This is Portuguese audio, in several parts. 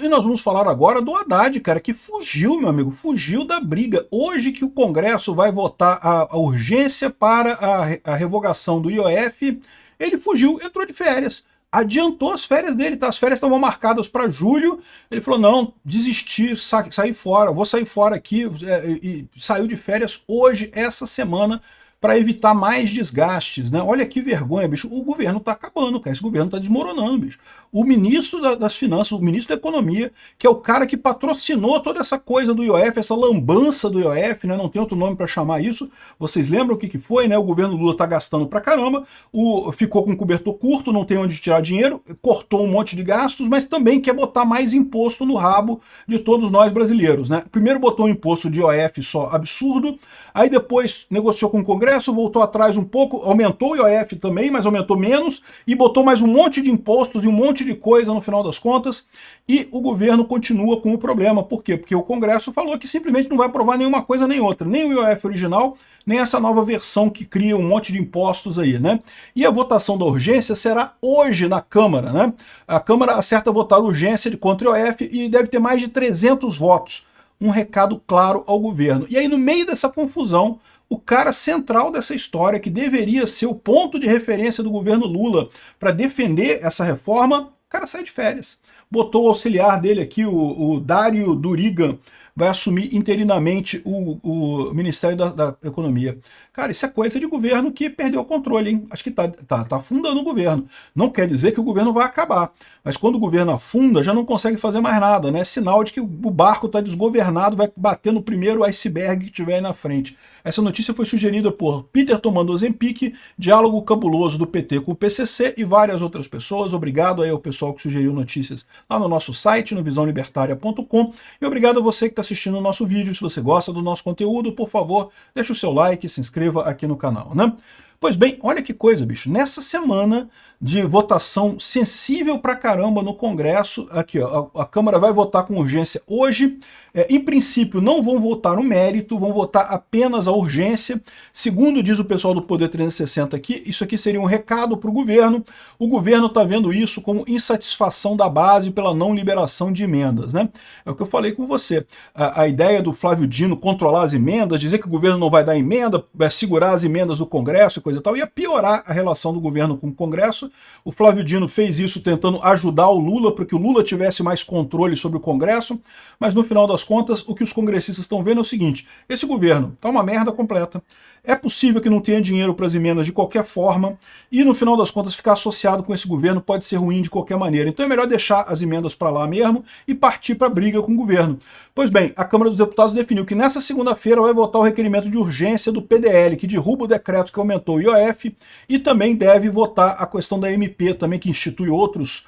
E nós vamos falar agora do Haddad, cara, que fugiu, meu amigo, fugiu da briga. Hoje que o Congresso vai votar a urgência para a revogação do IOF, ele fugiu, entrou de férias. Adiantou as férias dele, tá? As férias estavam marcadas para julho. Ele falou: não, desisti, saí fora, vou sair fora aqui. E saiu de férias hoje, essa semana, para evitar mais desgastes, né? Olha que vergonha, bicho. O governo está acabando, cara. Esse governo está desmoronando, bicho. O ministro das Finanças, o ministro da Economia, que é o cara que patrocinou toda essa coisa do IOF, essa lambança do IOF, né? Não tem outro nome para chamar isso. Vocês lembram o que foi, né? O governo Lula está gastando pra caramba, ficou com cobertor curto, não tem onde tirar dinheiro, cortou um monte de gastos, mas também quer botar mais imposto no rabo de todos nós brasileiros, né? Primeiro botou um imposto de IOF só absurdo, aí depois negociou com o Congresso, voltou atrás um pouco, aumentou o IOF também, mas aumentou menos, e botou mais um monte de impostos e um monte de coisa no final das contas, e o governo continua com o problema. Por quê? Porque o Congresso falou que simplesmente não vai aprovar nenhuma coisa nem outra, nem o IOF original, nem essa nova versão que cria um monte de impostos aí, né? E a votação da urgência será hoje na Câmara, né? A Câmara acerta votar urgência contra o IOF e deve ter mais de 300 votos. Um recado claro ao governo. E aí, no meio dessa confusão, o cara central dessa história, que deveria ser o ponto de referência do governo Lula para defender essa reforma, o cara sai de férias. Botou o auxiliar dele aqui, o Dário Durigan, vai assumir interinamente o Ministério da Economia. Cara, isso é coisa de governo que perdeu o controle, hein? Acho que tá afundando o governo. Não quer dizer que o governo vai acabar, mas quando o governo afunda, já não consegue fazer mais nada, né? É sinal de que o barco está desgovernado, vai bater no primeiro iceberg que tiver aí na frente. Essa notícia foi sugerida por Peter tomando Ozempic, diálogo cabuloso do PT com o PCC e várias outras pessoas. Obrigado aí ao pessoal que sugeriu notícias lá no nosso site, no visãolibertaria.com, e obrigado a você que está assistindo o nosso vídeo. Se você gosta do nosso conteúdo, por favor, deixa o seu like, se inscreva aqui no canal, né? Pois bem, olha que coisa, bicho. Nessa semana de votação sensível pra caramba no Congresso, aqui ó, a Câmara vai votar com urgência hoje. Em princípio, não vão votar no mérito, vão votar apenas a urgência. Segundo diz o pessoal do Poder 360 aqui, isso aqui seria um recado para o governo. O governo está vendo isso como insatisfação da base pela não liberação de emendas, né? É o que eu falei com você. A ideia do Flávio Dino controlar as emendas, dizer que o governo não vai dar emenda, vai segurar as emendas do Congresso e coisa e tal, ia piorar a relação do governo com o Congresso. O Flávio Dino fez isso tentando ajudar o Lula, para que o Lula tivesse mais controle sobre o Congresso, mas no final das contas, o que os congressistas estão vendo é o seguinte: esse governo tá uma merda completa, é possível que não tenha dinheiro para as emendas de qualquer forma, e no final das contas ficar associado com esse governo pode ser ruim de qualquer maneira. Então é melhor deixar as emendas para lá mesmo e partir para a briga com o governo. Pois bem, a Câmara dos Deputados definiu que nessa segunda-feira vai votar o requerimento de urgência do PDL, que derruba o decreto que aumentou o IOF, e também deve votar a questão da MP, também, que institui outros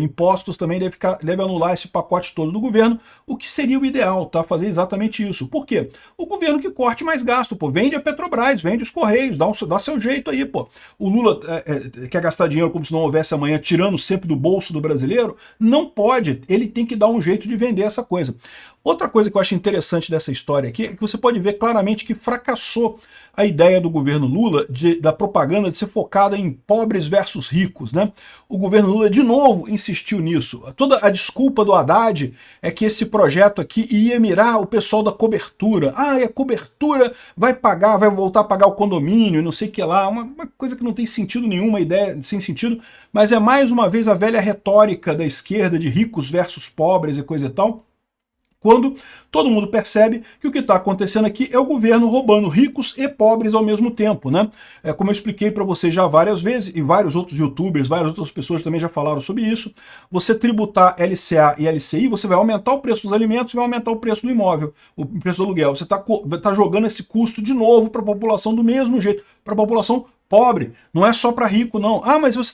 impostos, também deve anular esse pacote todo do governo, o que seria o ideal, tá? Fazer exatamente isso. Por quê? O governo que corte mais gasto, pô. Vende a Petrobras, vende os Correios, dá seu jeito aí, pô. O Lula quer gastar dinheiro como se não houvesse amanhã, tirando sempre do bolso do brasileiro? Não pode, ele tem que dar um jeito de vender essa coisa. Outra coisa que eu acho interessante dessa história aqui é que você pode ver claramente que fracassou a ideia do governo Lula da propaganda de ser focada em pobres versus ricos, né? O governo Lula de novo insistiu nisso. Toda a desculpa do Haddad é que esse projeto aqui ia mirar o pessoal da cobertura. Ah, e a cobertura vai voltar a pagar o condomínio, não sei o que lá, uma coisa que não tem sentido nenhum, uma ideia sem sentido, mas é mais uma vez a velha retórica da esquerda de ricos versus pobres e coisa e tal, quando todo mundo percebe que o que está acontecendo aqui é o governo roubando ricos e pobres ao mesmo tempo, né? Como eu expliquei para vocês já várias vezes, e vários outros youtubers, várias outras pessoas também já falaram sobre isso, você tributar LCA e LCI, você vai aumentar o preço dos alimentos e vai aumentar o preço do imóvel, o preço do aluguel. Você tá jogando esse custo de novo para a população do mesmo jeito, para a população pobre, não é só para rico, não. Ah, mas você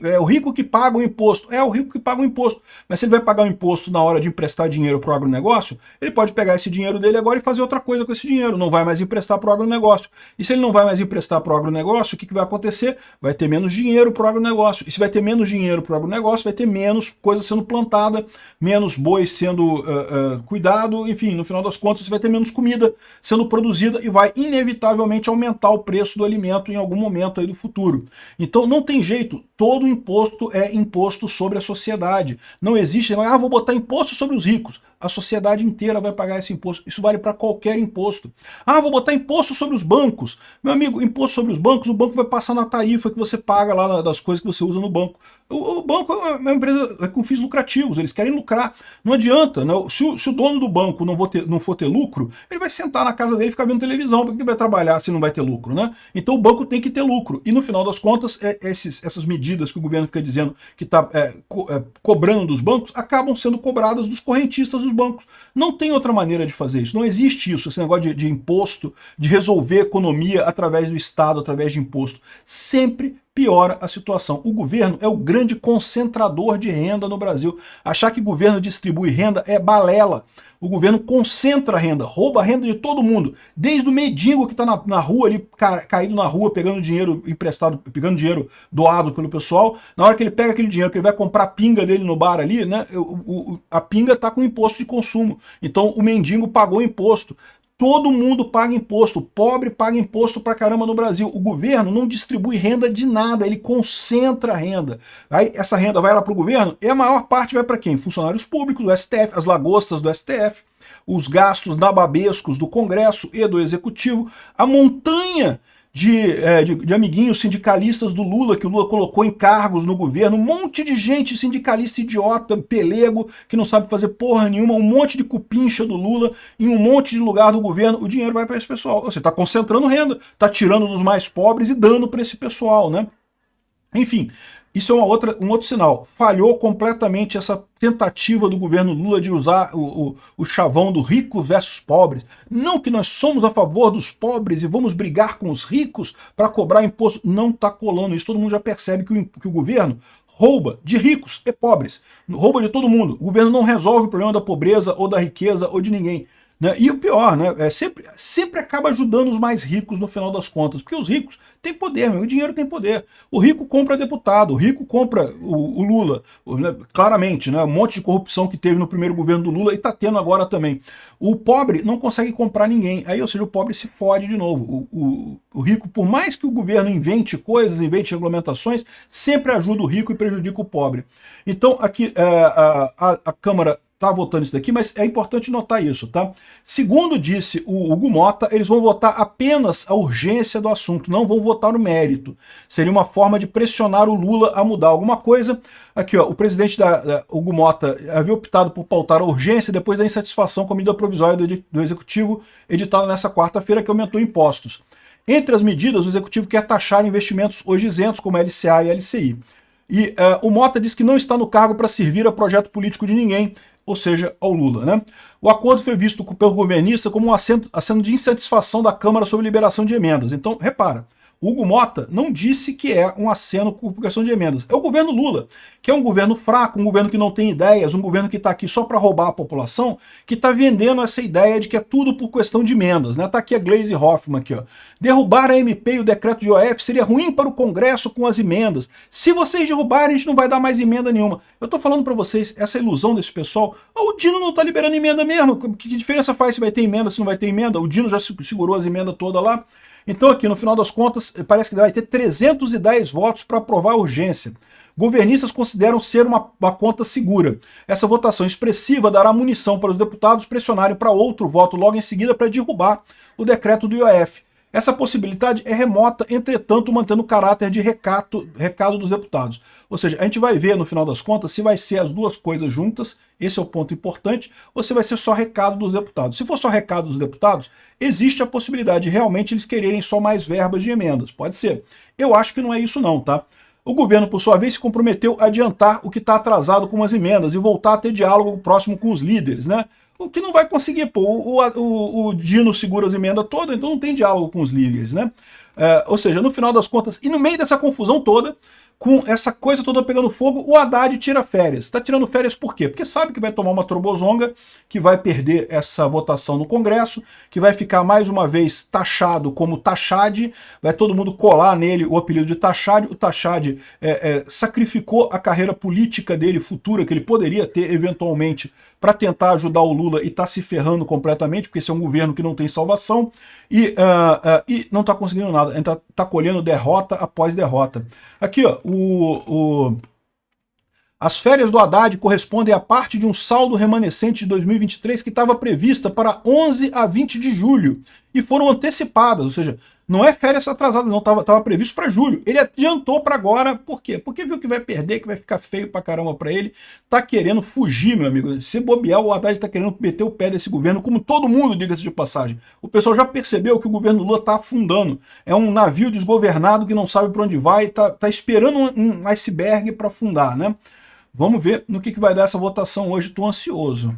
é o rico que paga o imposto. É o rico que paga o imposto. Mas se ele vai pagar o imposto na hora de emprestar dinheiro para o agronegócio, ele pode pegar esse dinheiro dele agora e fazer outra coisa com esse dinheiro. Não vai mais emprestar para o agronegócio. E se ele não vai mais emprestar para o agronegócio, o que vai acontecer? Vai ter menos dinheiro para o agronegócio. E se vai ter menos dinheiro para o agronegócio, vai ter menos coisa sendo plantada, menos bois sendo cuidado. Enfim, no final das contas, você vai ter menos comida sendo produzida e vai inevitavelmente aumentar o preço do alimento em algum momento aí do futuro. Então não tem jeito, todo imposto é imposto sobre a sociedade. Não existe, vou botar imposto sobre os ricos. A sociedade inteira vai pagar esse imposto. Isso vale para qualquer imposto. Vou botar imposto sobre os bancos. Meu amigo, imposto sobre os bancos, o banco vai passar na tarifa que você paga lá das coisas que você usa no banco. O banco é uma empresa com fins lucrativos, eles querem lucrar. Não adianta, né? Se o dono do banco não for ter lucro, ele vai sentar na casa dele e ficar vendo televisão, porque ele vai trabalhar se não vai ter lucro, né? Então o banco tem que ter lucro. E no final das contas, essas medidas que o governo fica dizendo que está cobrando dos bancos, acabam sendo cobradas dos correntistas dos bancos. Não tem outra maneira de fazer isso. Não existe isso, esse negócio de imposto, de resolver a economia através do Estado, através de imposto. Sempre piora a situação. O governo é o grande concentrador de renda no Brasil. Achar que o governo distribui renda é balela. O governo concentra a renda, rouba a renda de todo mundo, desde o mendigo que está na rua ali, caído na rua, pegando dinheiro emprestado, pegando dinheiro doado pelo pessoal. Na hora que ele pega aquele dinheiro, que ele vai comprar a pinga dele no bar ali, né, a pinga está com imposto de consumo. Então o mendigo pagou imposto. Todo mundo paga imposto, o pobre paga imposto pra caramba no Brasil. O governo não distribui renda de nada, ele concentra a renda. Aí essa renda vai lá pro governo e a maior parte vai para quem? Funcionários públicos, do STF, as lagostas do STF, os nababescos do Congresso e do Executivo, a montanha de amiguinhos sindicalistas do Lula, que o Lula colocou em cargos no governo, um monte de gente sindicalista idiota, pelego, que não sabe fazer porra nenhuma, um monte de cupincha do Lula em um monte de lugar do governo, o dinheiro vai para esse pessoal. Você está concentrando renda, está tirando dos mais pobres e dando para esse pessoal, né? Enfim, isso é um outro sinal. Falhou completamente essa tentativa do governo Lula de usar o chavão do rico versus pobres. Não que nós somos a favor dos pobres e vamos brigar com os ricos para cobrar imposto. Não está colando isso. Todo mundo já percebe que o governo rouba de ricos e pobres. Rouba de todo mundo. O governo não resolve o problema da pobreza ou da riqueza ou de ninguém. Né? E o pior, né, sempre acaba ajudando os mais ricos no final das contas, porque os ricos têm poder, o dinheiro tem poder. O rico compra deputado, o rico compra o Lula, né, claramente, né, um monte de corrupção que teve no primeiro governo do Lula e está tendo agora também. O pobre não consegue comprar ninguém, aí, ou seja, o pobre se fode de novo. O rico, por mais que o governo invente coisas, invente regulamentações, sempre ajuda o rico e prejudica o pobre. Então, aqui a Câmara está votando isso daqui, mas é importante notar isso, tá? Segundo disse o Hugo Mota, eles vão votar apenas a urgência do assunto, não vão votar o mérito. Seria uma forma de pressionar o Lula a mudar alguma coisa. Aqui, ó, o presidente Hugo Mota havia optado por pautar a urgência depois da insatisfação com a medida provisória do Executivo editada nessa quarta-feira, que aumentou impostos. Entre as medidas, o Executivo quer taxar investimentos hoje isentos, como a LCA e a LCI. E o Mota diz que não está no cargo para servir a projeto político de ninguém, ou seja, ao Lula, né? O acordo foi visto pelo governista como um aceno de insatisfação da Câmara sobre liberação de emendas. Então, repara, o Hugo Mota não disse que é um aceno por questão de emendas. É o governo Lula, que é um governo fraco, um governo que não tem ideias, um governo que está aqui só para roubar a população, que está vendendo essa ideia de que é tudo por questão de emendas, né? Tá aqui a Gleisi Hoffmann aqui, ó. Derrubar a MP e o decreto de IOF seria ruim para o Congresso com as emendas. Se vocês derrubarem, a gente não vai dar mais emenda nenhuma. Eu tô falando para vocês, essa ilusão desse pessoal, o Dino não tá liberando emenda mesmo. Que diferença faz se vai ter emenda, se não vai ter emenda? O Dino já segurou as emendas todas lá. Então aqui, no final das contas, parece que vai ter 310 votos para aprovar a urgência. Governistas consideram ser uma conta segura. Essa votação expressiva dará munição para os deputados pressionarem para outro voto logo em seguida para derrubar o decreto do IOF. Essa possibilidade é remota, entretanto, mantendo o caráter de recado dos deputados. Ou seja, a gente vai ver, no final das contas, se vai ser as duas coisas juntas, esse é o ponto importante, ou se vai ser só recado dos deputados. Se for só recado dos deputados, existe a possibilidade de realmente eles quererem só mais verbas de emendas. Pode ser. Eu acho que não é isso não, tá? O governo, por sua vez, se comprometeu a adiantar o que está atrasado com as emendas e voltar a ter diálogo próximo com os líderes, né? O que não vai conseguir, pô. O Dino segura as emendas todas, então não tem diálogo com os líderes, né? Ou seja, no final das contas, e no meio dessa confusão toda, com essa coisa toda pegando fogo, o Haddad tira férias. Está tirando férias por quê? Porque sabe que vai tomar uma trobozonga, que vai perder essa votação no Congresso, que vai ficar mais uma vez taxado como Taxade, vai todo mundo colar nele o apelido de Taxade. O Taxade sacrificou a carreira política dele futura, que ele poderia ter eventualmente, para tentar ajudar o Lula, e está se ferrando completamente, porque esse é um governo que não tem salvação, e não está conseguindo nada, está colhendo derrota após derrota. Aqui, ó, as férias do Haddad correspondem a parte de um saldo remanescente de 2023 que estava prevista para 11 a 20 de julho e foram antecipadas, ou seja, não é férias atrasadas, não, estava previsto para julho. Ele adiantou para agora, por quê? Porque viu que vai perder, que vai ficar feio pra caramba para ele, tá querendo fugir, meu amigo. Se bobear, o Haddad tá querendo meter o pé desse governo, como todo mundo, diga-se de passagem. O pessoal já percebeu que o governo Lula tá afundando. É um navio desgovernado que não sabe para onde vai, tá esperando um iceberg para afundar, né? Vamos ver no que vai dar essa votação hoje, tô ansioso.